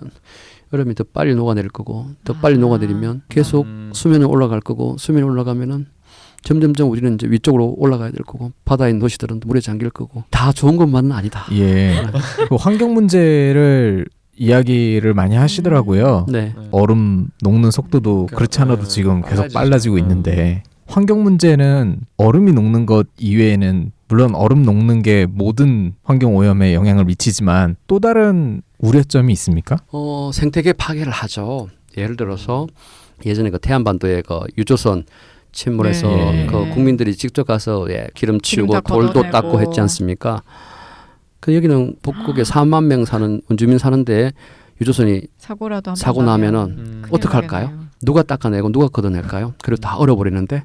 여름이 더 빨리 녹아내릴 거고 더 빨리 녹아내리면 계속 수면이 올라갈 거고 수면이 올라가면은 점점점 우리는 이제 위쪽으로 올라가야 될 거고 바다에 있는 도시들은 물에 잠길 거고 다 좋은 것만은 아니다. 예. 그 환경 문제를 이야기를 많이 하시더라고요. 네. 얼음 녹는 속도도 그렇지 않아도 지금 계속 빨라지고 있는데 환경 문제는 얼음이 녹는 것 이외에는 물론 얼음 녹는 게 모든 환경 오염에 영향을 미치지만 또 다른 우려점이 있습니까? 생태계 파괴를 하죠. 예를 들어서 예전에 그 태안반도에 그 유조선 침몰해서 그 국민들이 직접 가서 기름 치우고 돌도 닦고 했지 않습니까? 그 여기는 북극에 4만 명 사는 원주민 사는데 유조선이 사고 나면은 어떡할까요? 누가 닦아내고 누가 걷어낼까요? 그리고 다 얼어버리는데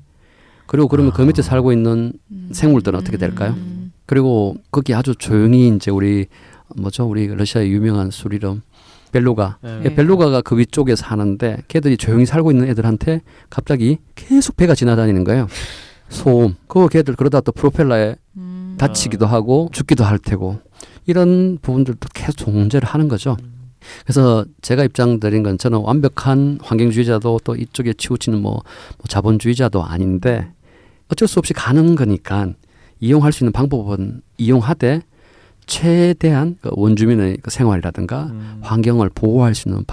그리고 그러면 그 밑에 살고 있는 생물들은 어떻게 될까요? 그리고 거기 아주 조용히 이제 우리 러시아의 유명한 술 이름 벨루가 벨루가가 그 위쪽에 사는데 걔들이 조용히 살고 있는 애들한테 갑자기 계속 배가 지나다니는 거예요. 소음. 그 걔들 그러다 또 프로펠러에 다치기도 하고 죽기도 할 테고 이런 부분들도 계속 존재를 하는 거죠. 그래서 제가 입장 드린 건 저는 완벽한 환경주의자도 또 이쪽에 치우치는 뭐 자본주의자도 아닌데 어쩔 수 없이 가는 거니까 이용할 수 있는 방법은 이용하되 최대한 그 원주민의 그 생활이라든가 환경을 보호할 수 있는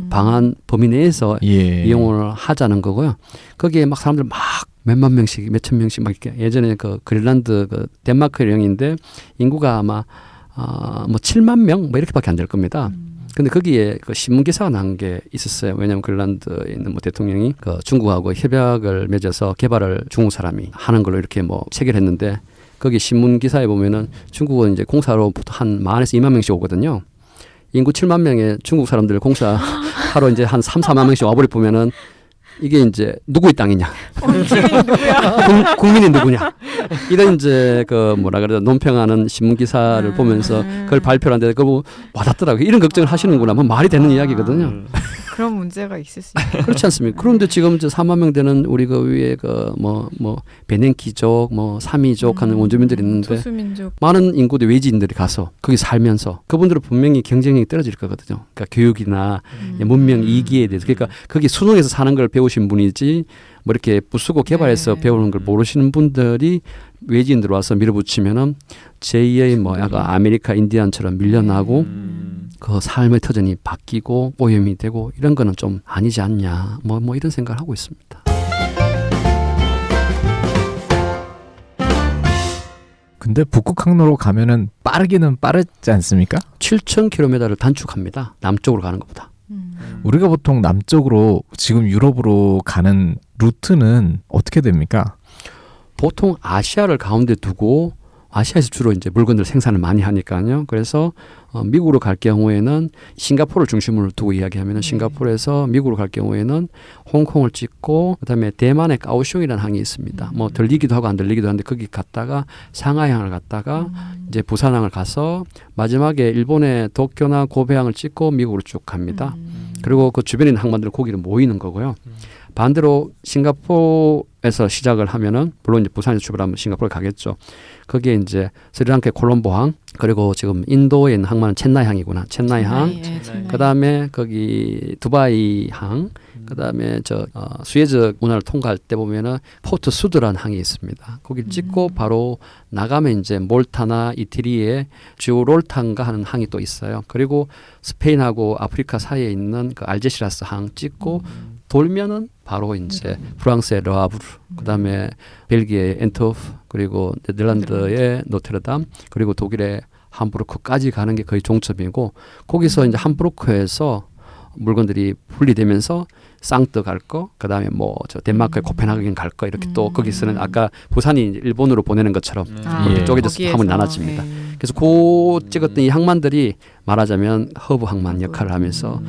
방안 범위 내에서 이용을 하자는 거고요. 거기에 막 사람들 막 몇만 명씩 몇천 명씩 막 이렇게 예전에 그 그린란드 그 덴마크령인데 인구가 아마 뭐 7만 명 뭐 이렇게밖에 안 될 겁니다. 근데 거기에 그 신문 기사가 난 게 있었어요. 왜냐하면 그린란드에 있는 뭐 대통령이 그 중국하고 협약을 맺어서 개발을 중국 사람이 하는 걸로 이렇게 뭐 체결했는데 거기 신문 기사에 보면은 중국은 이제 공사로 한 10,000에서 2만 명씩 오거든요. 인구 7만 명의 중국 사람들 공사하러 이제 한 3, 4만 명씩 와버리 보면은 이게 이제 누구의 땅이냐? 국민이 누구냐? 이런 이제 그 뭐라 그래야 논평하는 신문 기사를 보면서 그걸 발표를 하는데 그거 와닿더라고요. 이런 걱정을 하시는구나. 뭐 말이 되는 이야기거든요. 그런 문제가 있을 수 있어요. 그렇지 않습니까? 그런데 지금 이제 4만 명 되는 우리 그 위에 그 뭐 베넨키족, 뭐 사미족 하는 원주민들이 있는데 소수민족. 많은 인구들 외지인들이 가서 거기 살면서 그분들은 분명히 경쟁력이 떨어질 거거든요. 그러니까 교육이나 문명 이기에 대해서 그러니까 거기 수능에서 사는 걸 배우신 분이지 뭐 이렇게 부수고 개발해서 배우는 걸 모르시는 분들이 외지인들 와서 밀어붙이면은 제2의 뭐 약간 아메리카 인디안처럼 밀려나고 그 삶의 터전이 바뀌고 오염이 되고 이런 거는 좀 아니지 않냐 뭐 이런 생각을 하고 있습니다. 근데 북극 항로로 가면은 빠르기는 빠르지 않습니까? 7,000km를 단축합니다. 남쪽으로 가는 것보다. 우리가 보통 남쪽으로 지금 유럽으로 가는 루트는 어떻게 됩니까? 보통 아시아를 가운데 두고 아시아에서 주로 이제 물건들 생산을 많이 하니까요. 그래서 미국으로 갈 경우에는 싱가포르를 중심으로 두고 이야기하면 싱가포르에서 미국으로 갈 경우에는 홍콩을 찍고 그다음에 대만의 까오슝이라는 항이 있습니다. 뭐 들리기도 하고 안 들리기도 하는데 거기 갔다가 상하이항을 갔다가 이제 부산항을 가서 마지막에 일본의 도쿄나 고베항을 찍고 미국으로 쭉 갑니다. 그리고 그 주변에 있는 항만들 거기로 모이는 거고요. 반대로 싱가포르에서 시작을 하면은 물론 이제 부산에서 출발하면 싱가포르에 가겠죠. 거기에 이제 스리랑카의 콜롬보항 그리고 지금 인도에 있는 항만은 첸나이항이구나. 첸나이항. 그다음에 거기 두바이항. 그다음에 수에즈 운하를 통과할 때 보면은 포트 수드라는 항이 있습니다. 거기를 찍고 바로 나가면 이제 몰타나 이태리의 주롤탄가 하는 항이 또 있어요. 그리고 스페인하고 아프리카 사이에 있는 그 알제시라스 항 찍고 돌면은 바로 이제 프랑스의 르하브르, 그다음에 벨기에의 엔트워프, 그리고 네덜란드의 노트르담, 그리고 독일의 함부르크까지 가는 게 거의 종점이고 거기서 이제 함부르크에서 물건들이 분리되면서 쌍뜨 갈 거, 그다음에 뭐 저 덴마크의 코펜하겐 갈 거 이렇게 또 거기서는 아까 부산이 이제 일본으로 보내는 것처럼 이렇게 쪼개져서 항문이 나눠집니다. 그래서 그 찍었던 이 항만들이 말하자면 허브 항만 역할을 하면서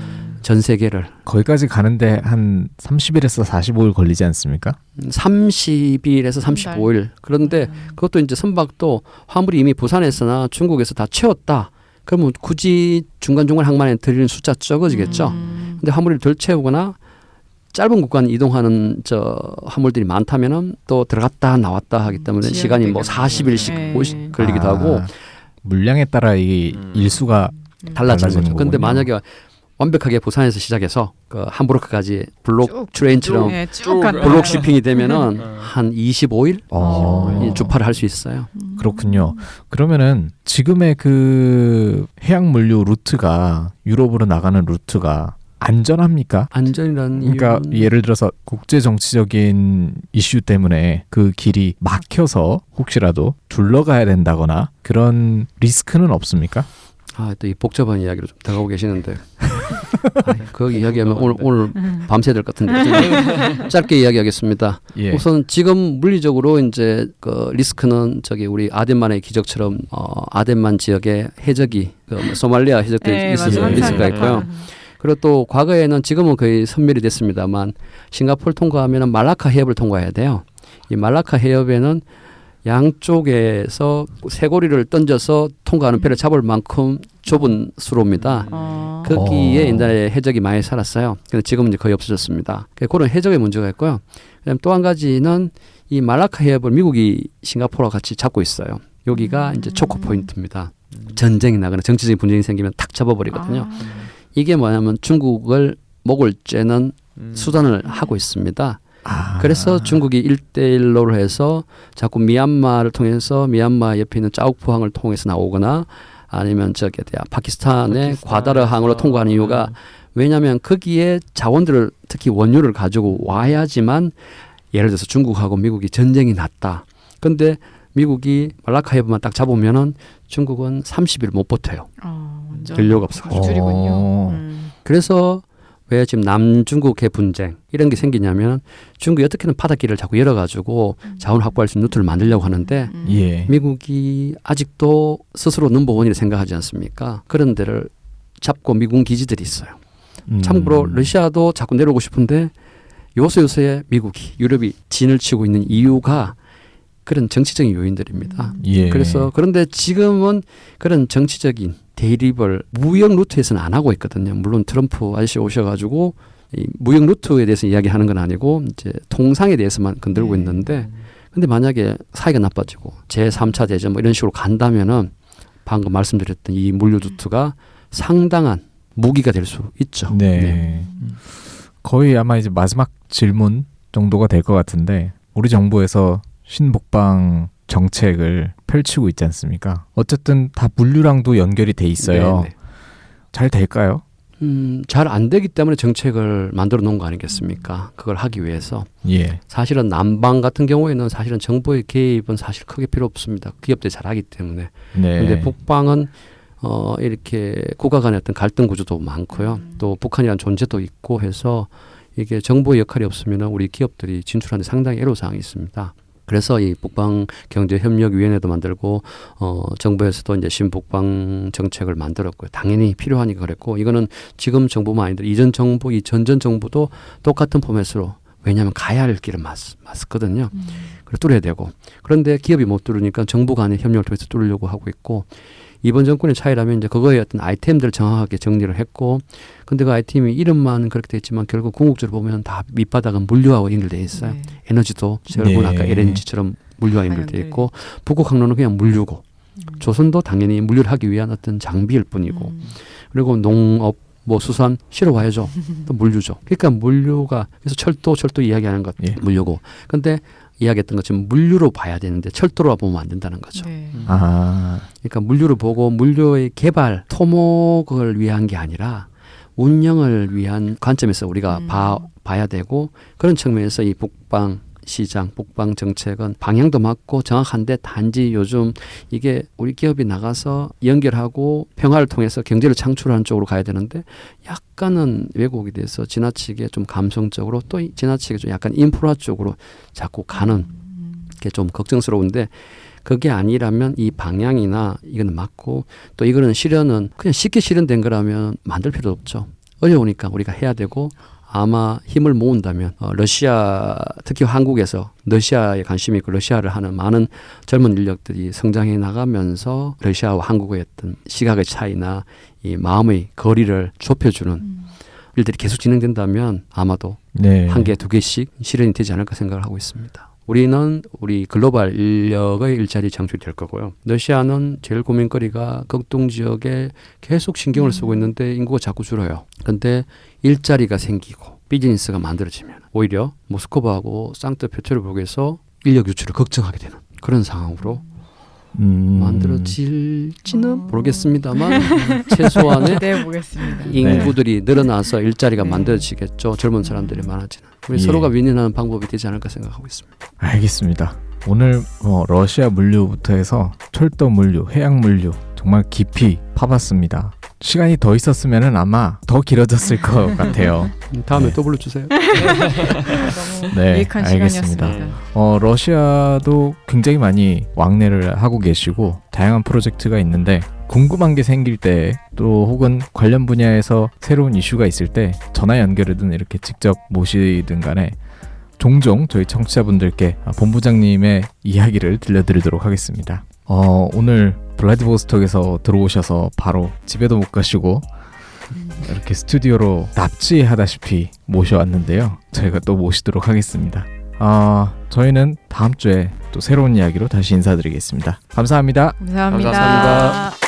전 세계를 거기까지 가는데 한 30일에서 45일 걸리지 않습니까? 30일에서 35일. 그런데 그것도 이제 선박도 화물이 이미 부산에서나 중국에서 다 채웠다. 그러면 굳이 중간중간 항만에 들이는 숫자 적어지겠죠. 근데 화물을 덜 채우거나 짧은 구간 이동하는 화물들이 많다면은 또 들어갔다 나왔다 하기 때문에 시간이 뭐 40일씩 50 걸리기도 하고 물량에 따라 이 일수가 달라지는 거죠. 거군요. 근데 만약에 완벽하게 부산에서 시작해서 그 함부르크까지 블록 트레인처럼 블록 shipping이 되면은 한 25일 이 주파를 할 수 있어요. 그렇군요. 그러면은 지금의 그 해양 물류 루트가 유럽으로 나가는 루트가 안전합니까? 안전이라는 그러니까 이유는 예를 들어서 국제 정치적인 이슈 때문에 그 길이 막혀서 혹시라도 둘러가야 된다거나 그런 리스크는 없습니까? 또 이 복잡한 이야기로 좀 들어가고 계시는데 그 이야기하면 오늘 밤새야 될 것 같은데 짧게 이야기하겠습니다. 예. 우선 지금 물리적으로 이제 그 리스크는 우리 아덴만의 기적처럼 아덴만 지역의 해적이 소말리아 해적들이 있어서 리스크가 있고요. 그리고 또 과거에는 지금은 거의 선멸이 됐습니다만 싱가포르 통과하면 말라카 해협을 통과해야 돼요. 이 말라카 해협에는 양쪽에서 쇠고리를 던져서 통과하는 배를 잡을 만큼 좁은 수로입니다. 거기에 옛날에 해적이 많이 살았어요. 근데 지금은 이제 거의 없어졌습니다. 그런 해적의 문제가 있고요. 그다음 또 한 가지는 이 말라카 해협을 미국이 싱가포르와 같이 잡고 있어요. 여기가 이제 초코 포인트입니다. 전쟁이 나거나 정치적인 분쟁이 생기면 탁 잡아버리거든요. 이게 뭐냐면 중국을 목을 쬐는 수단을 하고 있습니다. 그래서 중국이 1대1로를 해서 자꾸 미얀마를 통해서 미얀마 옆에 있는 짜옥포항을 통해서 나오거나 아니면 파키스탄의 과다르항으로 통과하는 이유가 왜냐하면 거기에 자원들을 특히 원유를 가지고 와야지만 예를 들어서 중국하고 미국이 전쟁이 났다. 그런데 미국이 말라카 해협만 딱 잡으면은 중국은 30일 못 버텨요. 연료가 없어가지고. 줄이군요. 그래서 왜 지금 남중국의 분쟁 이런 게 생기냐면 중국이 어떻게든 바닷길을 자꾸 열어가지고 자원 확보할 수 있는 루트를 만들려고 하는데 예. 미국이 아직도 스스로 넘버원이라 생각하지 않습니까? 그런 데를 잡고 미군 기지들이 있어요. 참고로 러시아도 자꾸 내려오고 싶은데 요새요새 미국이 유럽이 진을 치고 있는 이유가 그런 정치적인 요인들입니다. 예. 그래서 그런데 지금은 그런 정치적인 대립을 무역 루트에서는 안 하고 있거든요. 물론 트럼프 아저씨 오셔가지고 이 무역 루트에 대해서 이야기하는 건 아니고 이제 통상에 대해서만 건들고 있는데, 근데 만약에 사이가 나빠지고 제3차 대전 뭐 이런 식으로 간다면은 방금 말씀드렸던 이 물류 루트가 상당한 무기가 될 수 있죠. 네. 거의 아마 이제 마지막 질문 정도가 될 것 같은데 우리 정부에서 신북방 정책을 펼치고 있지 않습니까? 어쨌든 다 물류랑도 연결이 돼 있어요. 네네. 잘 될까요? 잘 안 되기 때문에 정책을 만들어 놓은 거 아니겠습니까? 그걸 하기 위해서. 예. 사실은 남방 같은 경우에는 사실은 정부의 개입은 사실 크게 필요 없습니다. 기업들이 잘하기 때문에. 네. 근데 북방은 이렇게 국가 간의 어떤 갈등 구조도 많고요. 또 북한이라는 존재도 있고 해서 이게 정부의 역할이 없으면 우리 기업들이 진출하는 데 상당히 애로사항이 있습니다. 그래서 이 북방경제협력위원회도 만들고 정부에서도 이제 신북방 정책을 만들었고요. 당연히 필요하니까 그랬고 이거는 지금 정부만 아니라 이전 정부, 이 전전 정부도 똑같은 포맷으로 왜냐하면 가야 할 길은 맞았거든요. 그래서 뚫어야 되고 그런데 기업이 못 뚫으니까 정부 간의 협력을 통해서 뚫으려고 하고 있고 이번 정권의 차이라면 이제 그거에 어떤 아이템들을 정확하게 정리를 했고 근데 그 아이템이 이름만 그렇게 돼 있지만 결국 궁극적으로 보면 다 밑바닥은 물류하고 연결돼 있어요. 네. 에너지도 여러분 아까 LNG처럼 물류와 연결돼 있고 북극 항로는 그냥 물류고 조선도 당연히 물류를 하기 위한 어떤 장비일 뿐이고 그리고 농업 뭐 수산 실어 와야죠. 또 물류죠. 그러니까 물류가 그래서 철도 이야기하는 것 물류고 근데 이야기했던 것처럼 물류로 봐야 되는데 철도로 보면 안 된다는 거죠. 네. 그러니까 물류를 보고 물류의 개발, 토목을 위한 게 아니라 운영을 위한 관점에서 우리가 봐야 되고 그런 측면에서 이 북방 시장, 북방 정책은 방향도 맞고 정확한데 단지 요즘 이게 우리 기업이 나가서 연결하고 평화를 통해서 경제를 창출하는 쪽으로 가야 되는데 약간은 왜곡이 돼서 지나치게 좀 감성적으로 또 지나치게 좀 약간 인프라 쪽으로 자꾸 가는 게 좀 걱정스러운데 그게 아니라면 이 방향이나 이거는 맞고 또 이거는 실현은 그냥 쉽게 실현된 거라면 만들 필요 없죠. 어려우니까 우리가 해야 되고 아마 힘을 모은다면 러시아 특히 한국에서 러시아에 관심이 있고 러시아를 하는 많은 젊은 인력들이 성장해 나가면서 러시아와 한국의 어떤 시각의 차이나 이 마음의 거리를 좁혀주는 일들이 계속 진행된다면 아마도 한 개, 두 개씩 실현이 되지 않을까 생각을 하고 있습니다. 우리는 우리 글로벌 인력의 일자리 창출이 될 거고요. 러시아는 제일 고민거리가 극동 지역에 계속 신경을 쓰고 있는데 인구가 자꾸 줄어요. 근데 일자리가 생기고 비즈니스가 만들어지면 오히려 모스크바하고 상트페테르부르크에서 인력 유출을 걱정하게 되는 그런 상황으로 만들어질지는 모르겠습니다만 최소한의 기대해 보겠습니다. 인구들이 늘어나서 일자리가 만들어지겠죠. 젊은 사람들이 많아지는. 서로가 윈윈하는 방법이 되지 않을까 생각하고 있습니다. 알겠습니다. 오늘 러시아 물류부터 해서 철도 물류, 해양 물류 정말 깊이 파봤습니다. 시간이 더 있었으면 아마 더 길어졌을 것 같아요. 다음에 또 불러주세요. 너무 네, 유익한 알겠습니다. 시간이었습니다. 러시아도 굉장히 많이 왕래를 하고 계시고 다양한 프로젝트가 있는데 궁금한 게 생길 때 또 혹은 관련 분야에서 새로운 이슈가 있을 때 전화 연결이든 이렇게 직접 모시든 간에 종종 저희 청취자분들께 본부장님의 이야기를 들려드리도록 하겠습니다. 오늘 블라디보스톡에서 들어오셔서 바로 집에도 못 가시고 이렇게 스튜디오로 납치하다시피 모셔왔는데요. 저희가 또 모시도록 하겠습니다. 저희는 다음 주에 또 새로운 이야기로 다시 인사드리겠습니다. 감사합니다. 감사합니다. 감사합니다.